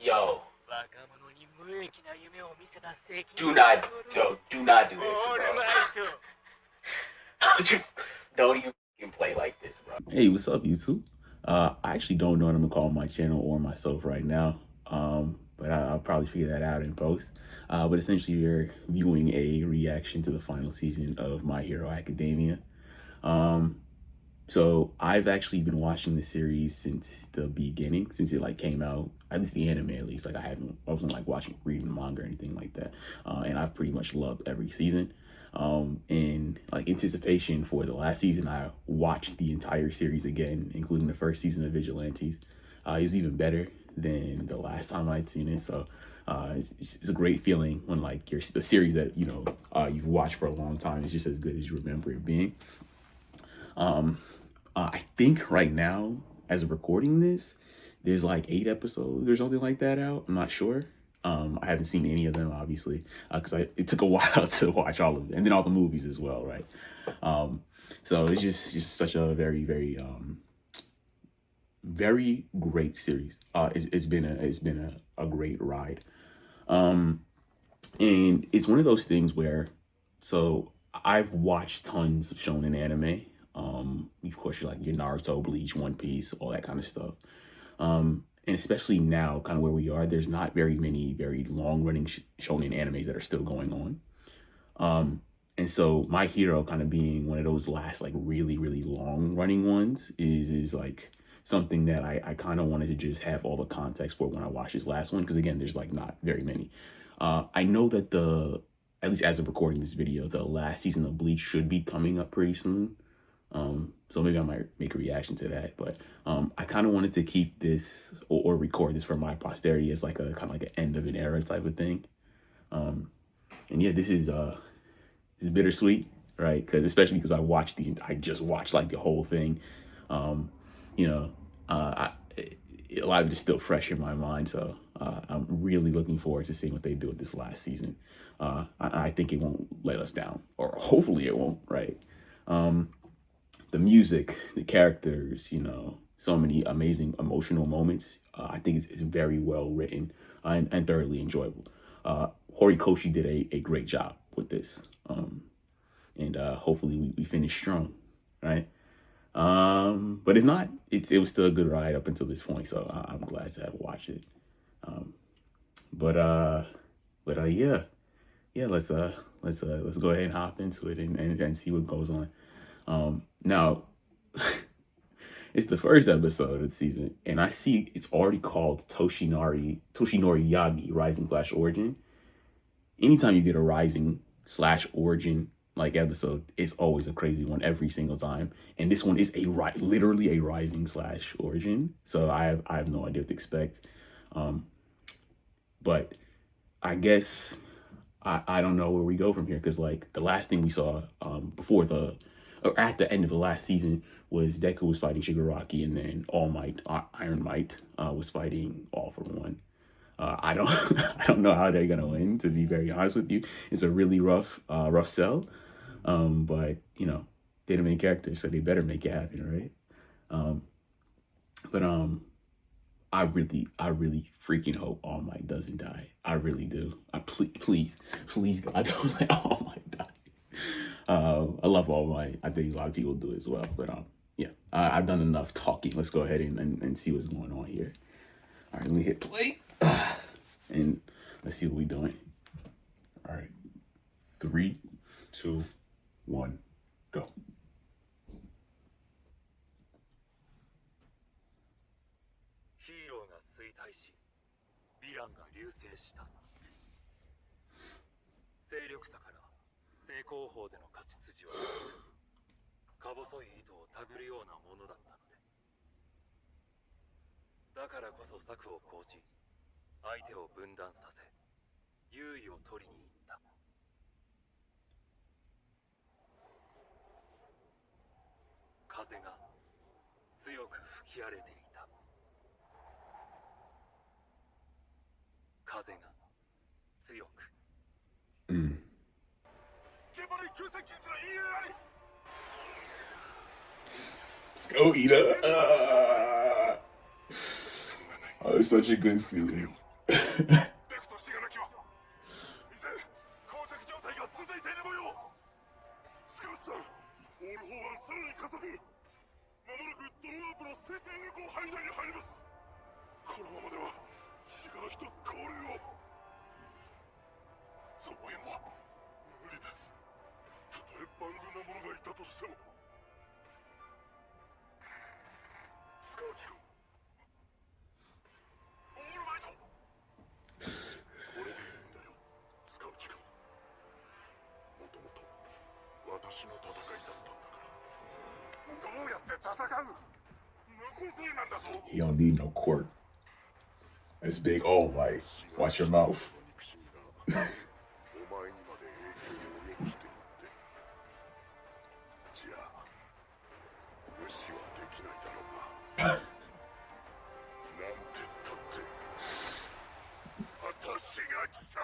Yo. Do not do this, bro. Don't even play like this, bro. Hey, what's up, YouTube? I actually don't know what I'm gonna call my channel or myself right now. But I'll probably figure that out in post. But essentially, we're viewing a reaction to the final season of My Hero Academia. So I've actually been watching the series since the beginning, since it like came out, at least the anime at least. Like I wasn't like reading the manga or anything like that. And I've pretty much loved every season. In like anticipation for the last season, I watched the entire series again, including the first season of Vigilantes. It was even better than the last time I'd seen it. So it's a great feeling when like the series that you've watched for a long time is just as good as you remember it being. I think right now, as of recording this, there's like 8 episodes or something like that out. I'm not sure. I haven't seen any of them, obviously, because it took a while to watch all of them, and then all the movies as well, right? So it's just such a very, very, very great series. It's been a great ride, and it's one of those things where, so I've watched tons of shonen anime. Of course, you're like your Naruto, Bleach, One Piece, all that kind of stuff. And especially now, kind of where we are, there's not very many very long-running shonen animes that are still going on. And so My Hero kind of being one of those last like really, really long-running ones is like something that I kind of wanted to just have all the context for when I watch this last one, because again, there's like not very many. I know that at least as of recording this video, the last season of Bleach should be coming up pretty soon. So maybe I might make a reaction to that, but I kind of wanted to keep this or record this for my posterity as like a kind of like an end of an era type of thing. And yeah, this is bittersweet, right? Especially because I just watched like the whole thing. A lot of it is still fresh in my mind, so I'm really looking forward to seeing what they do with this last season. I think it won't let us down, or hopefully it won't, right? The music, the characters, so many amazing emotional moments. I think it's very well written and thoroughly enjoyable. Horikoshi did a great job with this. And hopefully we finish strong, right? But if not, it was still a good ride up until this point, so I'm glad to have watched it. Yeah, let's go ahead and hop into it and see what goes on. Now, it's the first episode of the season, and I see it's already called Toshinori Yagi Rising / Origin. Anytime you get a Rising/Origin like episode, it's always a crazy one every single time. And this one is literally a Rising/Origin. So I have no idea what to expect. But I guess I don't know where we go from here, because like the last thing we saw at the end of the last season was Deku was fighting Shigaraki, and then All Might, Iron Might, was fighting All for One. I don't know how they're gonna win, to be very honest with you. It's a really rough sell. But they're the main characters, so they better make it happen, right? I really freaking hope All Might doesn't die. I really do. Please, God, don't let All Might die. I love All Might. I think a lot of people do as well. But yeah, I've done enough talking. Let's go ahead and see what's going on here. All right, let me hit play. And let's see what we're doing. All right. 3, 2, 1, go. Let's go, Ida. Oh, it's such a good scene. ベクトシガナキは依然膠着状態が続いている模様。スカウトさん、オール4はさらに加速。まもなくドローアップのセッティング後範囲内に入ります。このままではシガナ一つ降臨を。増援は無理です。たとえ万全な者がいたとしても。スカウチ君、オールライト。これでいいんだよ、スカウチ君。もともと私の戦いだったんだから。どうやって戦う？無個性なんだぞ。 He don't need no court. That's big. Oh, like, watch your mouth. お前にまで影響を及ぼしていって。じゃあ無視はできないだろうな。なんてったって私が来た。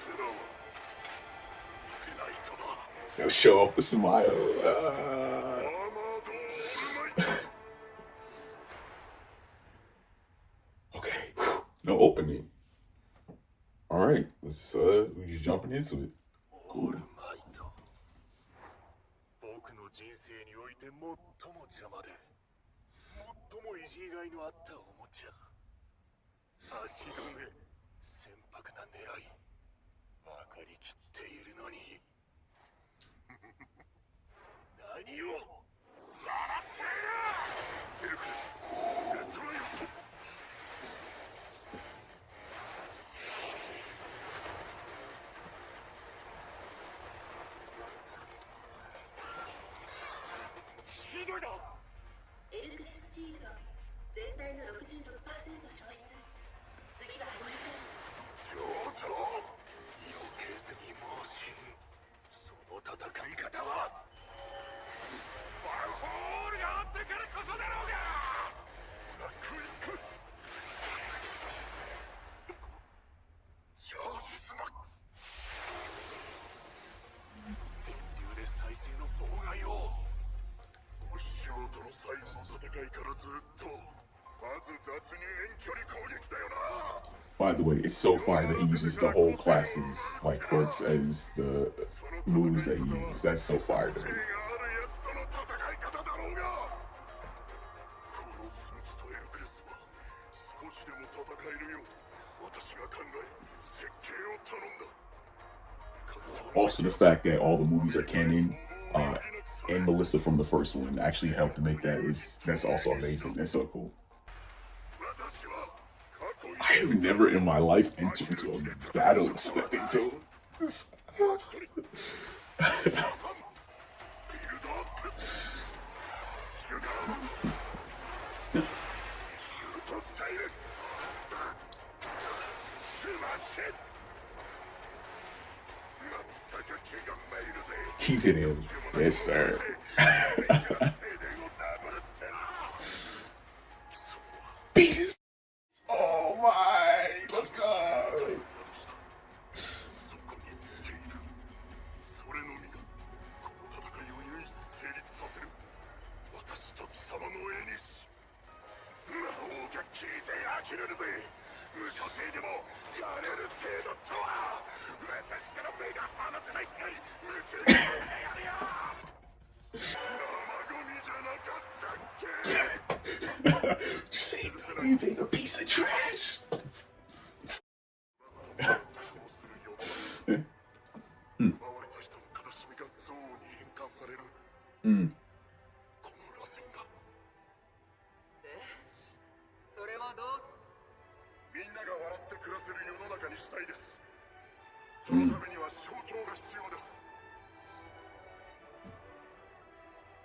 セラは見せないとな。 They'll show off the smile. アーマードオールマイト。 Okay. No opening. All right. We just jumping into it. オールマイト。僕の人生において最も邪魔で最もいじりがいのあったおもちゃ。足止め、船舶な狙い、分かりきっているのに。何を笑っている。エルクレス、レッドライオン。ひどいだ。エルクレスシールド全体の 66% 消失。次がありません。上等。避けずに盲信。その戦い方はワンホールがあってからこそだろうが。ブラックウィック。チャージスマック。電流で再生の妨害を。ウッシュオーとの最後の戦いからずっとまず雑に遠距離攻撃だよな。 By the way, it's so fire that he uses the whole classes like quirks as the moves that he uses. That's so fire to me. あるやつとの戦い方だろうが。このスーツとエルクレスは少しでも戦えるよう私が考え設計を頼んだ。 Also, the fact that all the movies are canon, and Melissa from the first one actually helped to make that's also amazing. That's so cool. 私は過去 I have never in my life entered into a battle expecting to. ビルドアップ。シュガーシュートスタイル。スマッシュ。まったく気が参るぜ。 Keep hitting him. Yes, sir. 停電をダブルってな。 Beat his. Oh my. Let's go. そこにつけ入る。それのみがこの戦いを唯一成立させる。私と貴様の絵にし。魔王が聞いて呆れるぜ。無個性でもやれる程度とは。私から目が離せないくらい夢中になってやるよ。生ゴミじゃなかったっけ。 Just say you being a piece of trash. 奪われた人の悲しみが憎悪に変換される。 Mm. この螺旋が。それはどうす。みんなが笑って暮らせる世の中にしたいです。そのためには象徴が必要です。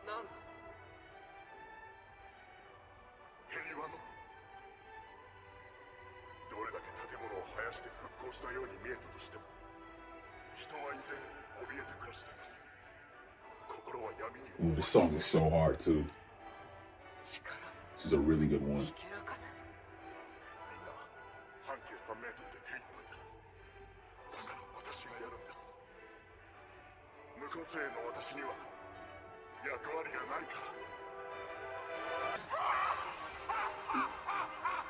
なん平和の。どれだけ建物を生やして復興したように見えたとしても、人は依然怯えて暮らしています。心は闇に。 Ooh, this song is so hard too. 力。 This is a really good one. ひけらかせ。みんな半径3メートルで手一杯です。だから私校生の私には役割がないから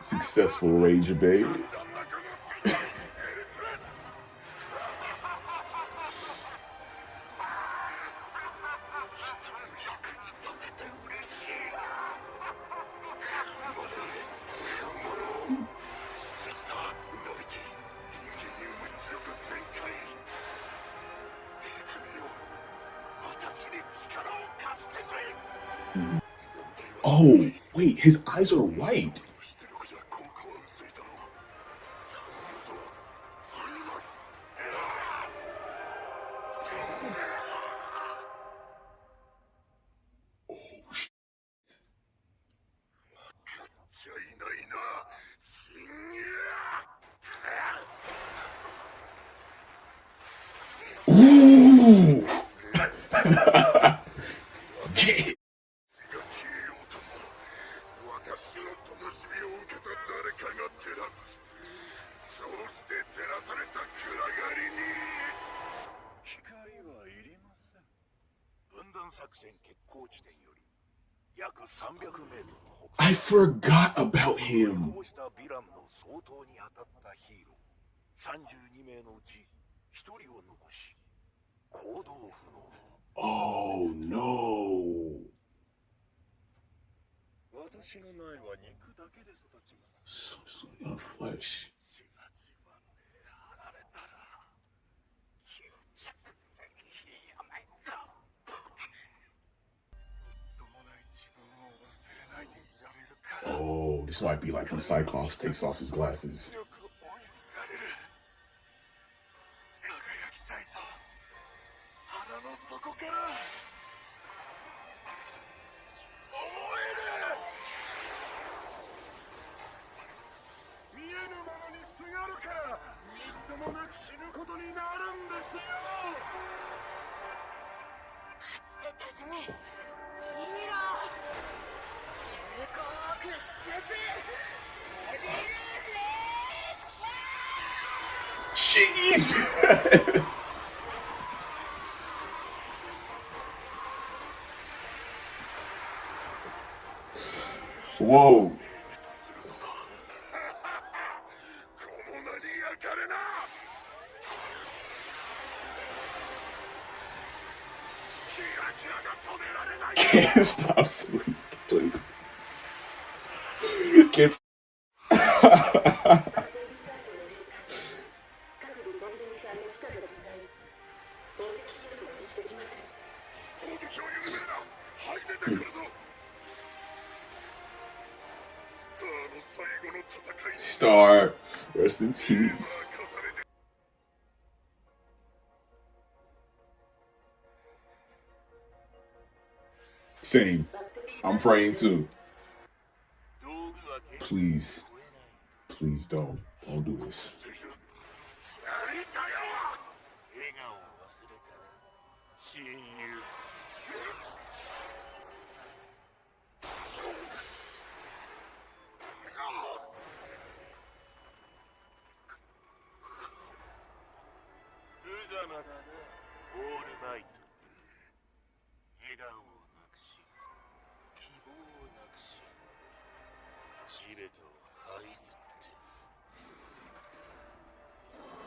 Successful Ranger Babe. 力を貸してくれ Oh, wait, his eyes are white. 出力じゃ効果は薄いだろうじゃいないな信也 Ooh. Get- が消えようとも私の灯火を受けた誰かが照らすそうして照らされた暗がりに光はいりません分断作戦決行地点より約300メートルの I forgot about him. こうしたヴィランの相当に当たったヒーロー32名のうち1人を残し行動不能 Oh no. 私の苗は肉だけで育ちます So, flesh. じわじわで離れたら吸着的病だともない自分を忘れないでいられるから Oh, this might be like when Cyclops takes off his glasses. 強く追いすがれる輝きたいと腹の底から思える見えぬものにすがるからみっともなく死ぬことになるんですよ待ってたぜヒーロー中古を屈折レディー Jeez. Whoa. この名に焼かれなキラキラが止められない Can't stop sleeping. Can't. 攻撃を緩めるなはい出てくるぞスターの最後の戦いに Star, rest in peace. 重ねて Same. I'm praying too. 道具は決 Please, please don't do this. しているやりたよ笑顔を忘れた親友無様だなオールマイト笑顔をなくし希望をなくし地べたを這いずって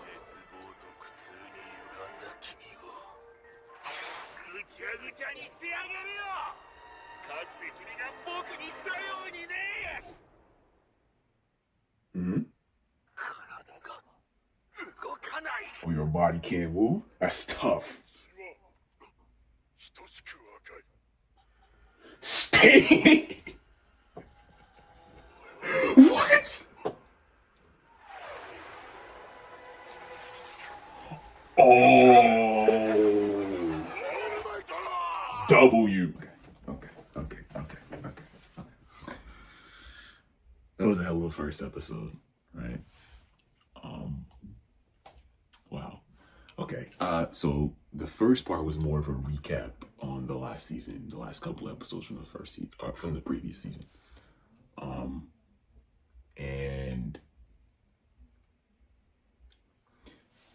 絶望と苦痛に歪んだ君をぐちゃぐちゃにしてあげるよかつて君が僕にしたようにね Hmm? 体が動かない Oh, your body can't move? That's tough. 血は等しく赤い Stay. What? Oh. オールマイト W. Okay. That was a hell of a first episode, right? Wow. Okay. So the first part was more of a recap on the last season, the last couple episodes from the first season, or from the previous season. And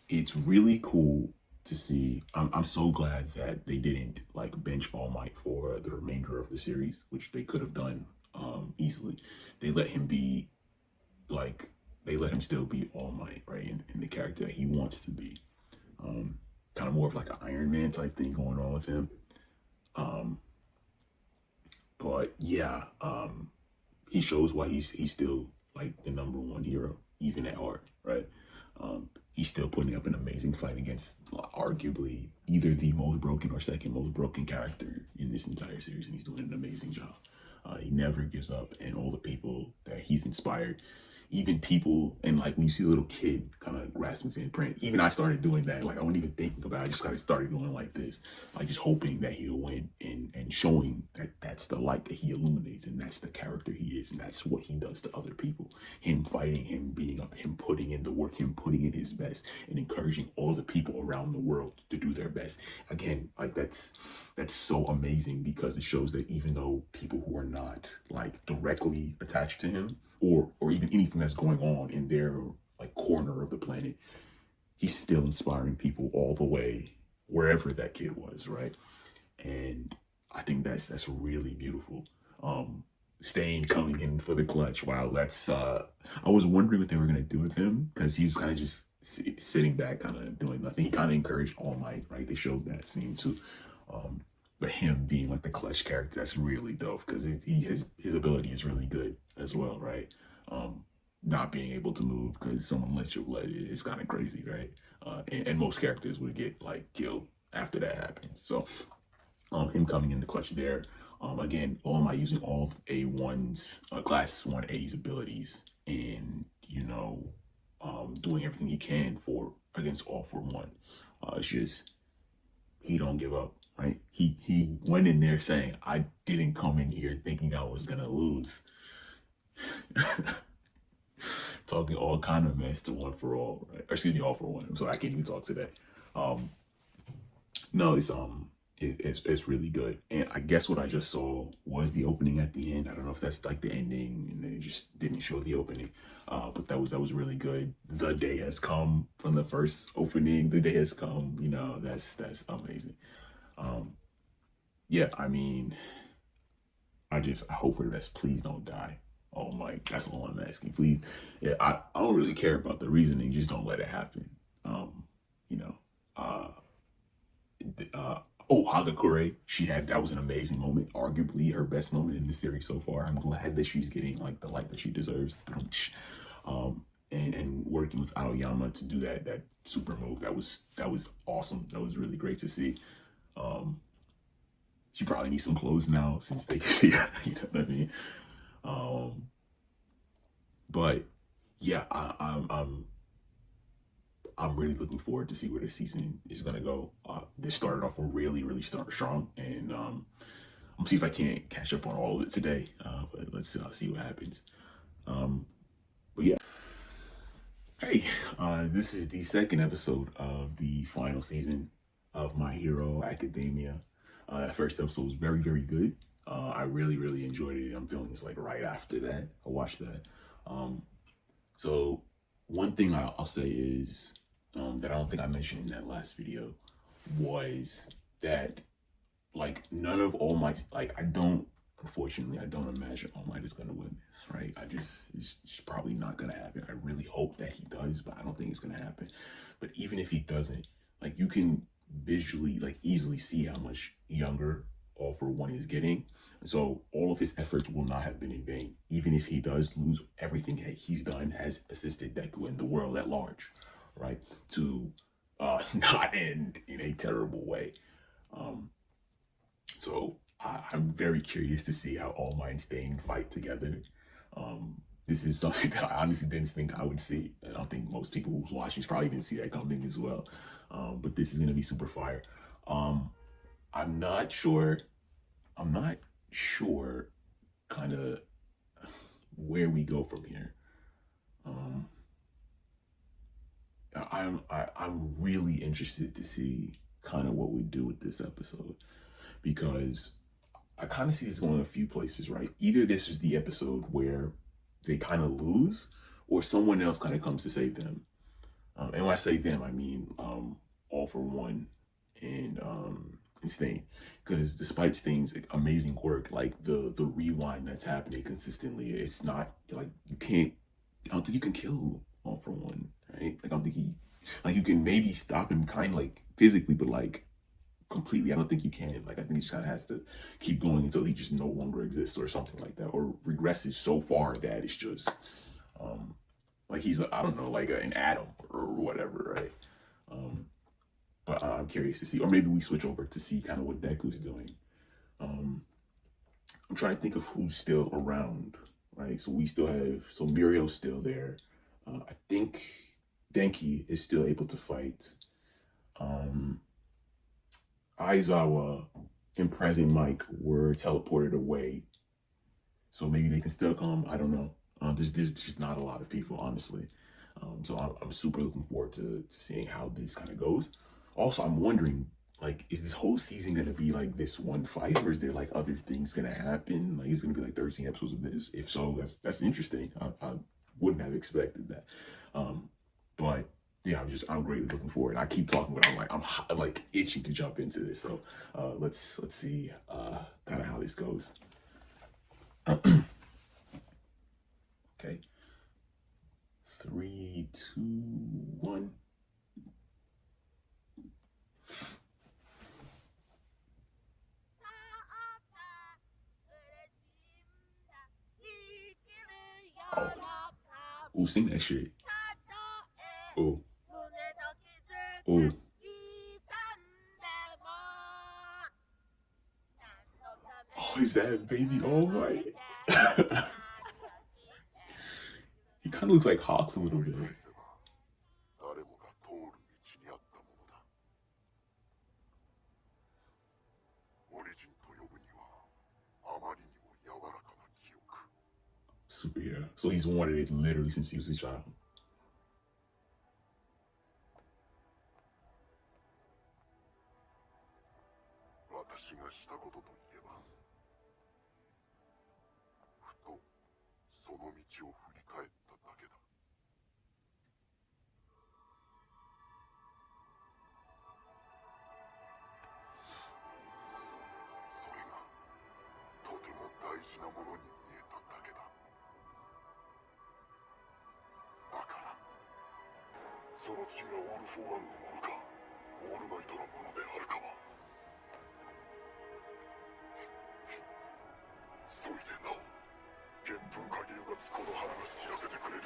it's really cool to see. I'm so glad that they didn't like bench All Might for the remainder of the series, which they could have done easily. They let him be like, they let him still be All Might, right? In the character that he wants to be. Kind of more of like an Iron Man type thing going on with him. But yeah, he shows why he's still like the #1 hero, even at heart, right? He's still putting up an amazing fight against arguably either the most broken or second most broken character in this entire series, and he's doing an amazing job. He never gives up, and all the people that he's inspired, even people, and like when you see a little kid kind of grasping his imprint, even I started doing that. Like I wasn't even thinking about it. I just kind of started going like this, like just hoping that he'll win, and showing that that's the light that he illuminates, and that's the character he is, and that's what he does to other people. Him fighting, him being up, him putting in the work, him putting in his best, and encouraging all the people around the world to do their best. Again, like that's so amazing, because it shows that even though people who are not like directly attached to him, or even anything that's going on in their like corner of the planet, he's still inspiring people all the way wherever that kid was, right? And I think that's really beautiful. Stain coming in for the clutch. Wow, that's I was wondering what they were gonna do with him, because he was kind of just sitting back, kind of doing nothing. He kind of encouraged All Might, right? They showed that scene too. But him being like the clutch character, that's really dope, because his ability is really good as well, right? Not being able to move because someone let your blood is kind of crazy, right? And most characters would get like killed after that happens. So him coming in the clutch there, again, All Might using all of A1's class 1A's abilities, and you know, doing everything he can for against All For One. It's just, he don't give up, right? He went in there saying, I didn't come in here thinking I was gonna lose. Talking all kind of mess to One For All, right? Or excuse me, All For One. I'm sorry, I can't even talk today. No, it's really good. And I guess what I just saw was the opening at the end. I don't know if that's like the ending, and they just didn't show the opening. But that was really good. The day has come from the first opening. The day has come. You know, that's amazing. Yeah, I mean, I hope for the best. Please don't die. Oh my, that's all I'm asking. Please. Yeah, I don't really care about the reasoning. Just don't let it happen. You know, oh, Hagakure, that was an amazing moment. Arguably her best moment in the series so far. I'm glad that she's getting like the light that she deserves. And working with Aoyama to do that super move, that was awesome. That was really great to see. She probably needs some clothes now since they can see her. You know what I mean? But yeah, I'm really looking forward to see where the season is gonna go. This started off really strong, and I'm gonna see if I can't catch up on all of it today. But let's see what happens. But yeah, hey, this is the second episode of the final season of My Hero Academia. That first episode was very good. I really enjoyed it. I'm feeling it's like right after that I watched that. So one thing I'll say is that I don't think I mentioned in that last video was that like none of All Might, like unfortunately I don't imagine All Might is gonna win this, right? It's probably not gonna happen. I really hope that he does, but I don't think it's gonna happen. But even if he doesn't, like you can visually like easily see how much younger All For One is getting. So all of his efforts will not have been in vain. Even if he does lose, everything that he's done has assisted Deku and the world at large, right? To not end in a terrible way. So I'm very curious to see how All Might and Stain fight together. This is something that I honestly didn't think I would see. And I don't think most people who's watching probably didn't see that coming as well. But this is gonna be super fire. I'm not sure kind of where we go from here. I'm really interested to see kind of what we do with this episode, because I kind of see this going a few places, right? Either this is the episode where they kind of lose, or someone else kind of comes to save them. And when I say them, I mean All for One and Stain, because despite Stain's amazing work, like the rewind that's happening consistently, it's not like you can't. I don't think you can kill All for One, right? Like I don't think like you can maybe stop him kind of like physically, but like completely, I don't think you can. Like I think he just kind of has to keep going until he just no longer exists or something like that, or regresses so far that it's just like he's I don't know, like an atom or whatever, right? But I'm curious to see, or maybe we switch over to see kind of what Deku's doing. I'm trying to think of who's still around, right? So we still have, so Muriel's still there. I think Denki is still able to fight. Aizawa and Present Mike were teleported away, so maybe they can still come. I don't know. There's just not a lot of people, honestly. So I'm super looking forward to seeing how this kind of goes. Also, I'm wondering, like, is this whole season gonna be like this one fight, or is there like other things gonna happen? Like, is it gonna be like 13 episodes of this? If so, that's interesting. I wouldn't have expected that. But yeah, I'm greatly looking forward. I keep talking, but I'm like itching to jump into this. So let's see kind of how this goes. Okay. 3, 2, 1. Oh, ooh, sing that shit. Ooh, ooh. Oh, is that Baby All Right? He kind of looks like Hawks a little bit. 誰もが通る道にあったものだ。オリジンと呼ぶにはあまりにも柔らかな記憶。 Super, yeah. So he's wanted it literally since he was a child. 私がしたことといえば、ふとその道を振り返っただけだ。それがとても大事なものに見えただけだ。だからその血がオール・フォー・ワンのものか、オールマイトのものであるかは、そいでなお原風影をがつこの花が知らせてくれる。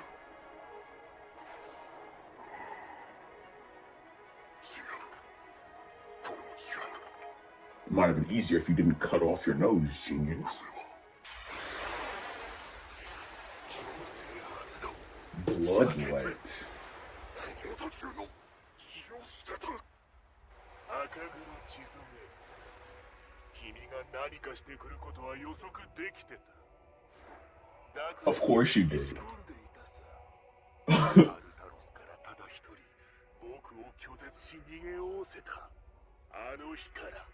違う。これも違う。 It might have been easier if you didn't cut off your nose, genius. これは Bloodlet. この途中の血を捨てた。赤黒血染め。君が何かしてくることは予測できてた。だから Of course you did. 仕込んでいたさ。アルタロスからただ一人僕を拒絶し逃げおおせた。あの日から。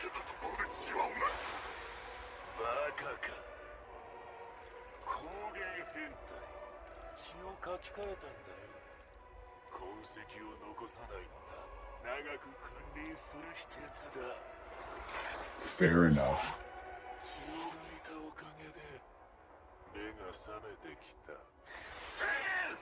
捨てたところで血はおない。バカか。光源変態。血を書き換えたんだよ。痕跡を残さないのが長く君臨する秘訣だ。 Fair enough. 血を抜いたおかげで目が覚めてきた。Damn!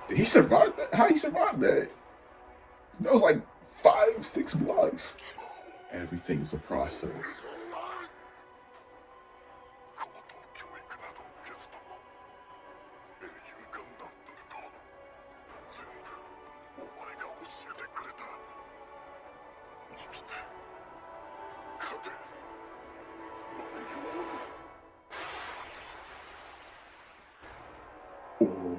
Did he survive that? How he survived that? That was like 5, 6 blocks. Everything is a process. 高等教育などを受けずとも英雄ガンダンブルと全部お前が教えてくれた。生きて勝て内容を。 Ooh.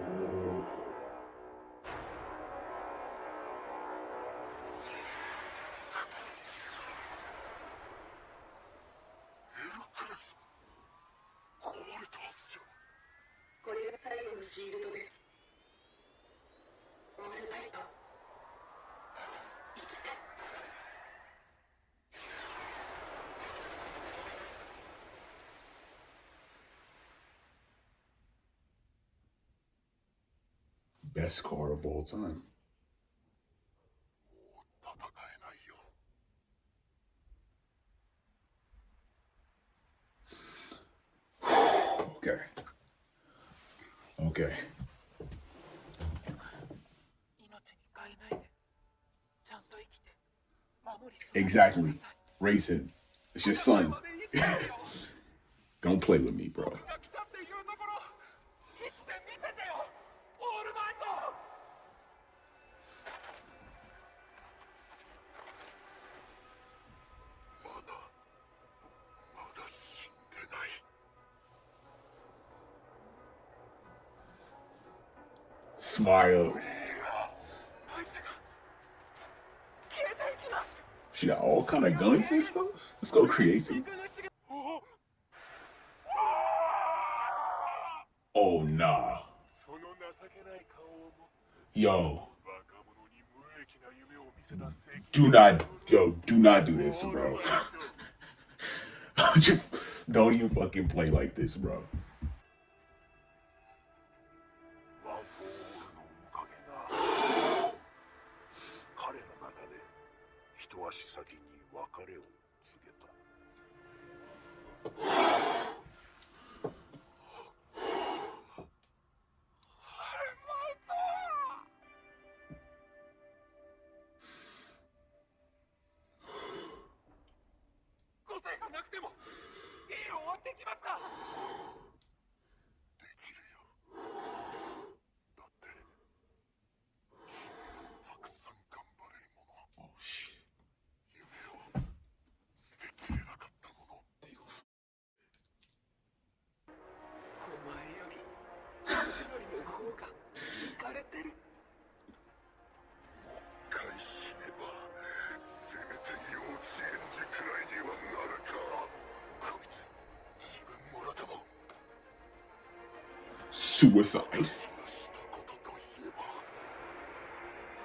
ヘルクレス壊れたはずじゃ。これが最後のシールドです。オールマイト、生きて。Best car of all time. 戦えないよ。 Okay. Okay. 命に変えないでちゃんと生きて守り育ててください Exactly. Racing. It's your son. まで生きてよ Don't play with me, bro. 僕が来たっていうところ生きて見せてよオールマイトまだ死んでない。 Smile. アイスが消えていきます She got all kind of guns and stuff. Let's go crazy. Oh nah. その情けない顔を持って Yo. 若者に無益な夢を見せた世 Do not do not do this, bro. Don't even fucking play like this, bro. ワン・フォー・オールのおかげだ。彼の中で一足先に別れを告げた。個性がなくてもヒーローはできますかできるよ。だってたくさん頑張れるもの、 Oh shit. 夢を捨てきれなかったもの、 お前より一人の方がイカれてる返しねばせめて幼稚園児くらいにはなるか。こいつ自分もろとも Suicide. 気がしたことといえば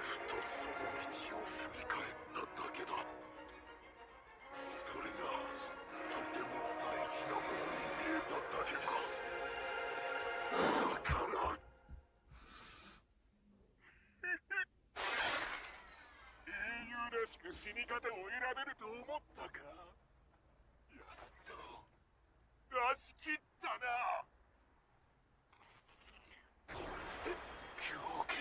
ふとその道を振り返っただけだ。それがとても大事なものに見えただけだ。だから英雄らしく死に方を選べると思ったか。やっと出し切ったな。狂血。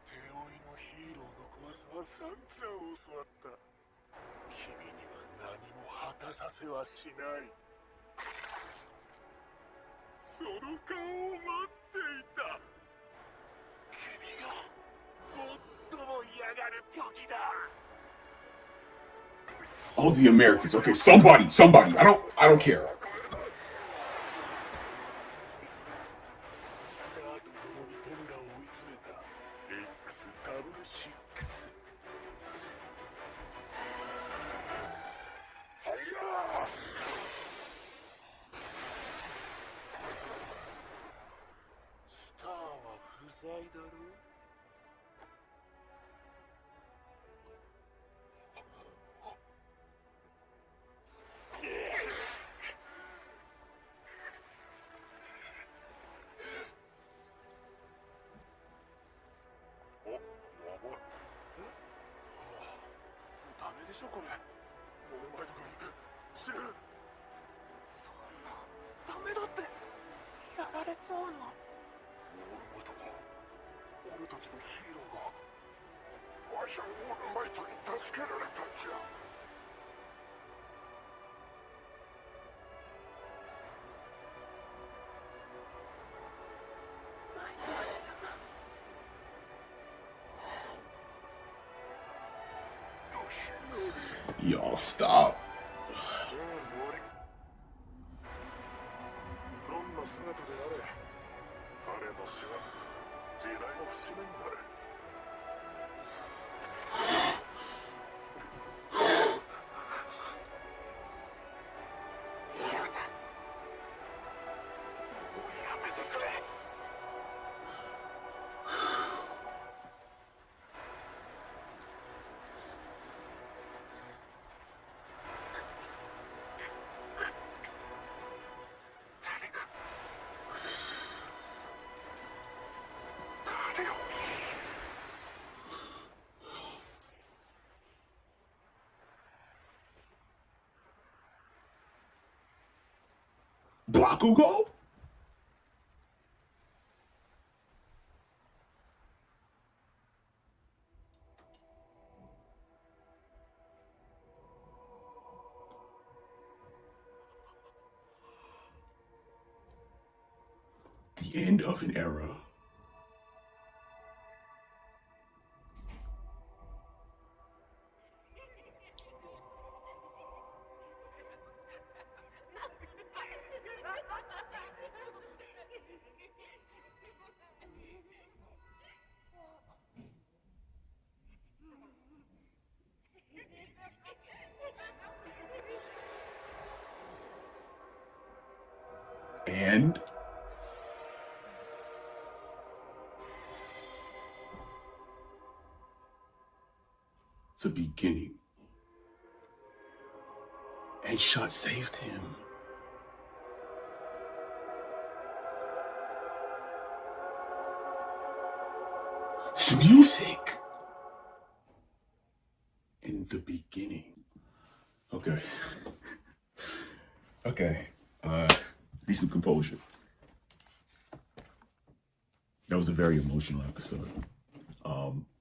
手負いのヒーローの怖さは散々教わった。君には何も果たさせはしない。その顔を待っていた。君が最も嫌がる時だ。 Oh, the Americans. Okay, somebody. I don't care. スターと共にトムラを追い詰めた X-66。 はいやー。スターは不在だろう。お、やばい。ダメでしょこれ。オールマイト君、死ぬ。そんなダメだってやられちゃうのオールマイトか。俺たちのヒーローがわしゃオールマイトに助けられたんじゃ。マイトおじさま Y'all stop. どんな姿であれ、彼の死は時代の節目になる。もうやめてくれ。誰か Bakugo? The end of an era. And the beginning. And Shot saved him. It's music. In the beginning. Okay. Okay. Need some composure. That was a very emotional episode.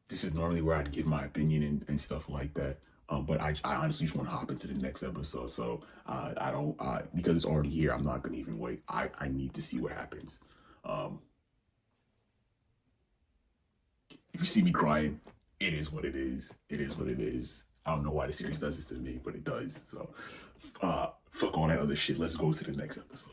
This is normally where I'd give my opinion and stuff like that. But I honestly just want to hop into the next episode. So I don't because it's already here, I'm not gonna even wait. I need to see what happens. If you see me crying, it is what it is. It is what it is. I don't know why the series does this to me, but it does. So fuck all that other shit. Let's go to the next episode.